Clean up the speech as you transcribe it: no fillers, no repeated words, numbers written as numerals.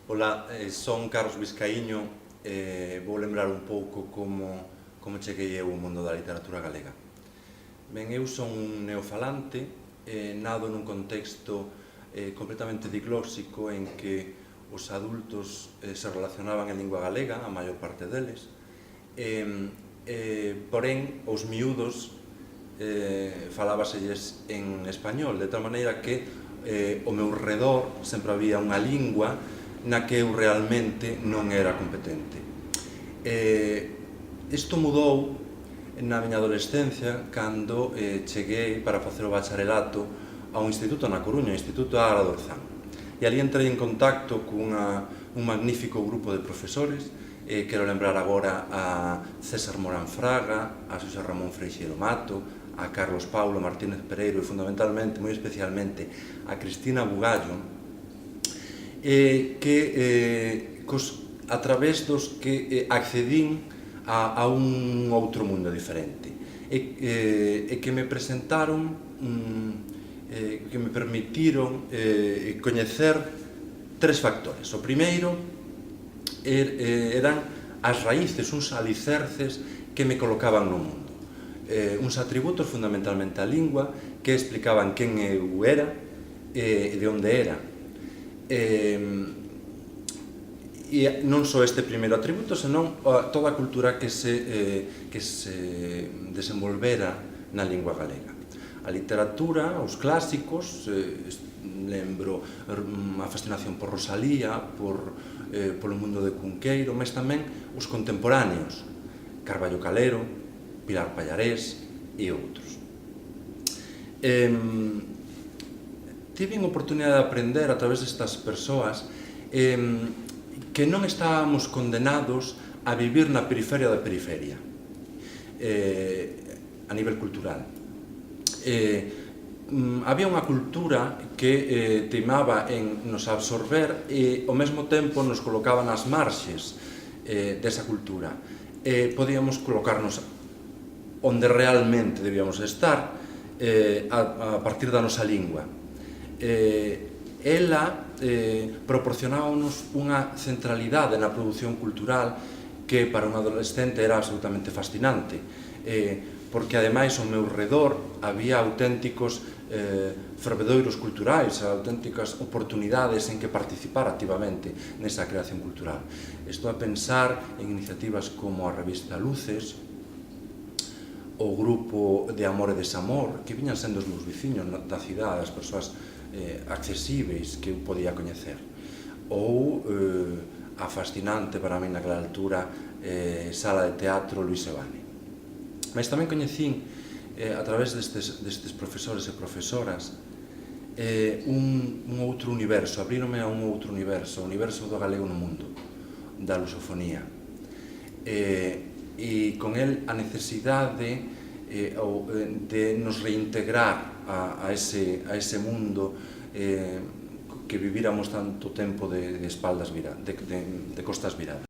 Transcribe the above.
Ola, son Carlos Vizcaíño e vou lembrar un pouco como cheguei eu ao mundo da literatura galega. Ben, eu son un neofalante, nado nun contexto completamente diglóxico en que os adultos se relacionaban en lingua galega, a maior parte deles, porén, os miúdos falábaselles en español, de tal maneira que ao meu redor sempre había unha lingua na que eu realmente non era competente. Isto mudou na miña adolescencia cando cheguei para facer o bacharelato a un instituto na Coruña, o Instituto Agra do Orzán. E ali entrei en contacto cun magnífico grupo de profesores. Quero lembrar agora a César Morán Fraga, a Xosé Ramón Freixeiro Mato, a Carlos Paulo Martínez Pereiro e fundamentalmente, moi especialmente, a Cristina Bugallo, a través dos que accedín a un outro mundo diferente e que me presentaron, que me permitiron coñecer tres factores. O primeiro eran as raíces, uns alicerces que me colocaban no mundo, uns atributos fundamentalmente a lingua que explicaban quen eu era e de onde era. E non só este primeiro atributo, senón toda a cultura que se desenvolvera na lingua galega. A literatura, os clásicos, lembro a fascinación por Rosalía, polo mundo de Cunqueiro, mas tamén os contemporáneos, Carballo Calero, Pilar Pallarés e outros. Tive a oportunidade de aprender a través destas persoas que non estábamos condenados a vivir na periferia da periferia a nivel cultural. Había unha cultura que teimaba en nos absorber e ao mesmo tempo nos colocaba nas marxes desa cultura. Podíamos colocarnos onde realmente debíamos estar a partir da nosa lingua. Ela proporcionábanos unha centralidade na produción cultural que para un adolescente era absolutamente fascinante, porque ademais ao meu redor había auténticos fervedoiros culturais, auténticas oportunidades en que participar activamente nesa creación cultural. Estou a pensar en iniciativas como a revista Luces, o grupo de Amor e Desamor, que viñan sendo os meus veciños da cidade, as persoas accesíveis que eu podía coñecer, ou a fascinante para mí naquela altura sala de teatro Luis Sebane. Mas tamén coñecín a través destes profesores e profesoras un outro universo, abríronme a un outro universo, o universo do galego no mundo, da lusofonía, e con el a necesidade de nos reintegrar a ese mundo que vivíramos tanto tempo de espaldas viradas, de costas viradas.